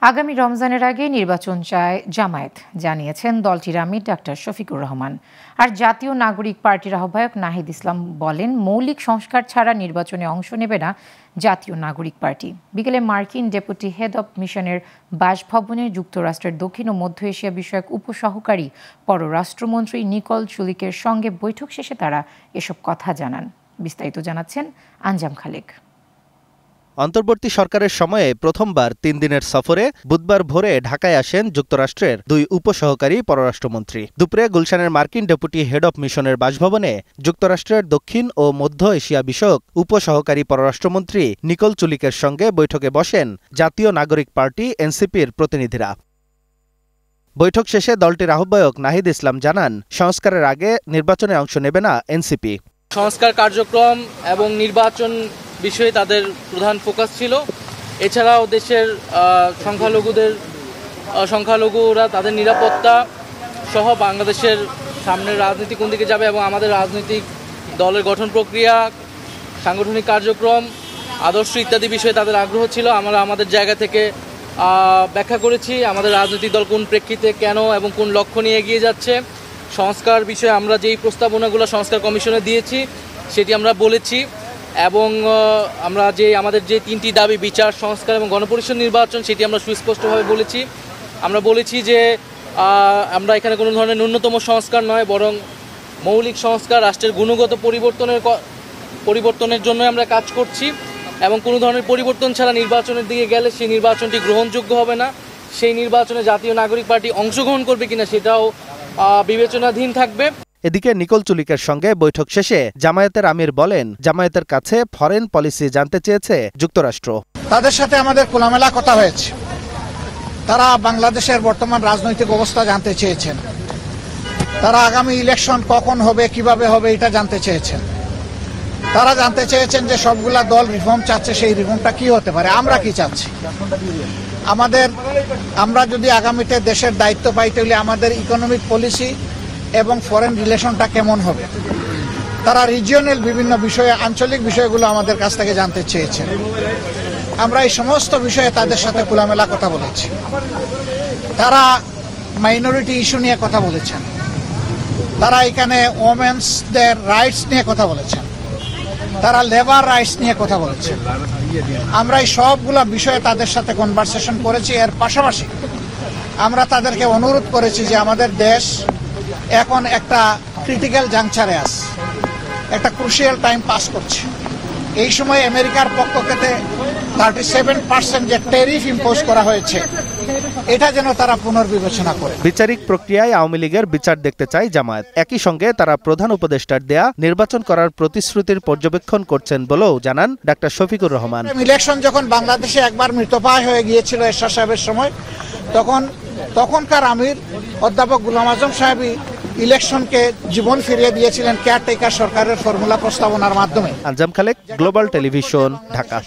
আগামী রমজানের আগে নির্বাচন চায় জামায়াত, জানিয়েছেন দলটির আমির ডাক্তার শফিকুর রহমান। আর জাতীয় নাগরিক পার্টির আহ্বায়ক নাহিদ ইসলাম বলেন, মৌলিক সংস্কার ছাড়া নির্বাচনে অংশ নেবে না জাতীয় নাগরিক পার্টি। বিকেলে মার্কিন ডেপুটি হেড অব মিশনের বাসভবনে যুক্তরাষ্ট্রের দক্ষিণ ও মধ্য এশিয়া বিষয়ক উপসহকারী পররাষ্ট্রমন্ত্রী নিকোল চুলিকের সঙ্গে বৈঠক শেষে তারা এসব কথা জানান। বিস্তারিত জানাচ্ছেন আঞ্জাম খালেক। অন্তর্বর্তী সরকারের সময়ে প্রথমবার ৩ দিনের সফরে বুধবার ভোরে ঢাকায় আসেন যুক্তরাষ্ট্রের দুই উপসহকারী পররাষ্ট্রমন্ত্রী। দুপুরে গুলশানের মার্কিন ডেপুটি হেড অব মিশনের বাসভবনে যুক্তরাষ্ট্রের দক্ষিণ ও মধ্য এশিয়া বিষয়ক উপসহকারী পররাষ্ট্রমন্ত্রী নিকোল চুলিকের সঙ্গে বৈঠকে বসেন জাতীয় নাগরিক পার্টি এনসিপির প্রতিনিধিরা। বৈঠক শেষে দলটির আহ্বায়ক নাহিদ ইসলাম জানান, সংস্কারের আগে নির্বাচনে অংশ নেবে না এনসিপি। সংস্কার কার্যক্রম এবং নির্বাচন বিষয়ে তাদের প্রধান ফোকাস ছিল। এছাড়াও দেশের সংখ্যালঘুরা তাদের নিরাপত্তা সহ বাংলাদেশের সামনের রাজনীতি কোন দিকে যাবে এবং আমাদের রাজনৈতিক দলের গঠন প্রক্রিয়া, সাংগঠনিক কার্যক্রম, আদর্শ ইত্যাদি বিষয়ে তাদের আগ্রহ ছিল। আমরা আমাদের জায়গা থেকে ব্যাখ্যা করেছি আমাদের রাজনৈতিক দল কোন প্রেক্ষিতে, কেন এবং কোন লক্ষ্য নিয়ে এগিয়ে যাচ্ছে। সংস্কার বিষয়ে আমরা যেই প্রস্তাবনাগুলো সংস্কার কমিশনে দিয়েছি সেটি আমরা বলেছি এবং আমরা আমাদের যে 3টি দাবি, বিচার, সংস্কার এবং গণপরিষদ নির্বাচন, সেটি আমরা সুস্পষ্টভাবে বলেছি। আমরা বলেছি যে আমরা এখানে কোনো ধরনের ন্যূনতম সংস্কার নয়, বরং মৌলিক সংস্কার, রাষ্ট্রের গুণগত পরিবর্তনের জন্য আমরা কাজ করছি এবং কোনো ধরনের পরিবর্তন ছাড়া নির্বাচনের দিকে গেলে সেই নির্বাচনটি গ্রহণযোগ্য হবে না। সেই নির্বাচনে জাতীয় নাগরিক পার্টি অংশগ্রহণ করবে কিনা সেটাও বিবেচনাধীন থাকবে। এদিকে নিকোল চুলিকের সঙ্গে বৈঠক শেষে জামায়াতের আমির বলেন, জামায়াতের কাছে ফরেন পলিসি জানতে চেয়েছে যুক্তরাষ্ট্র। তাদের সাথে আমাদের খোলামেলা কথা হয়েছে। তারা বাংলাদেশের বর্তমান রাজনৈতিক অবস্থা জানতে চেয়েছেন। তারা আগামী ইলেকশন কখন হবে, কিভাবে হবে এটা জানতে চেয়েছেন। তারা জানতে চেয়েছেন যে সবগুলা দল রিফর্ম চাচ্ছে, সেই রিফর্মটা কি হতে পারে, আমরা কি চাচ্ছি। আমরা যদি আগামীতে দেশের দায়িত্ব পাইতে হলে আমাদের ইকোনমিক পলিসি এবং ফরেন রিলেশনটা কেমন হবে, তারা রিজিওনাল বিভিন্ন বিষয়ে, আঞ্চলিক বিষয়গুলো আমাদের কাছ থেকে জানতে চেয়েছেন। আমরা এই সমস্ত বিষয়ে তাদের সাথে খোলামেলা কথা বলেছি। তারা মাইনরিটি ইস্যু নিয়ে কথা বলেছেন, তারা এখানে ওমেন্সদের রাইটস নিয়ে কথা বলেছেন, তারা লেবার রাইটস নিয়ে কথা বলেছেন। আমরা এই সবগুলা বিষয়ে তাদের সাথে কনভারসেশন করেছি। এর পাশাপাশি আমরা তাদেরকে অনুরোধ করেছি যে আমাদের দেশ এখন একটা ক্রিটিক্যাল জাংচারে আছে, একটা ক্রুশিয়াল টাইম পাস করছে। এই সময় আমেরিকার পক্ষ থেকে 37% যে ট্যারিফ ইম্পোজ করা হয়েছে, এটা যেন তারা পুনর্বিবেচনা করে। বিচারিক প্রক্রিয়ায় আওয়ামী লীগের বিচার দেখতে চায় জামায়াত। একই সঙ্গে তারা প্রধান উপদেষ্টার দেয়া নির্বাচন করার প্রতিশ্রুতির পর্যবেক্ষণ করছেন বলেও জানান ডাক্তার শফিকুর রহমান। ইলেকশন যখন বাংলাদেশে একবার মৃতপ্রায় হয়ে গিয়েছিল এরশাদ সাহেবের সময়, তখনকার আমির অধ্যাপক গোলাম আজম সাহেবই ইলেকশনকে জীবন ফিরিয়ে দিয়েছিলেন কেয়ারটেকার সরকারের ফর্মুলা প্রস্তাবনার মাধ্যমে। আঞ্জাম খালেক, গ্লোবাল টেলিভিশন, ঢাকা।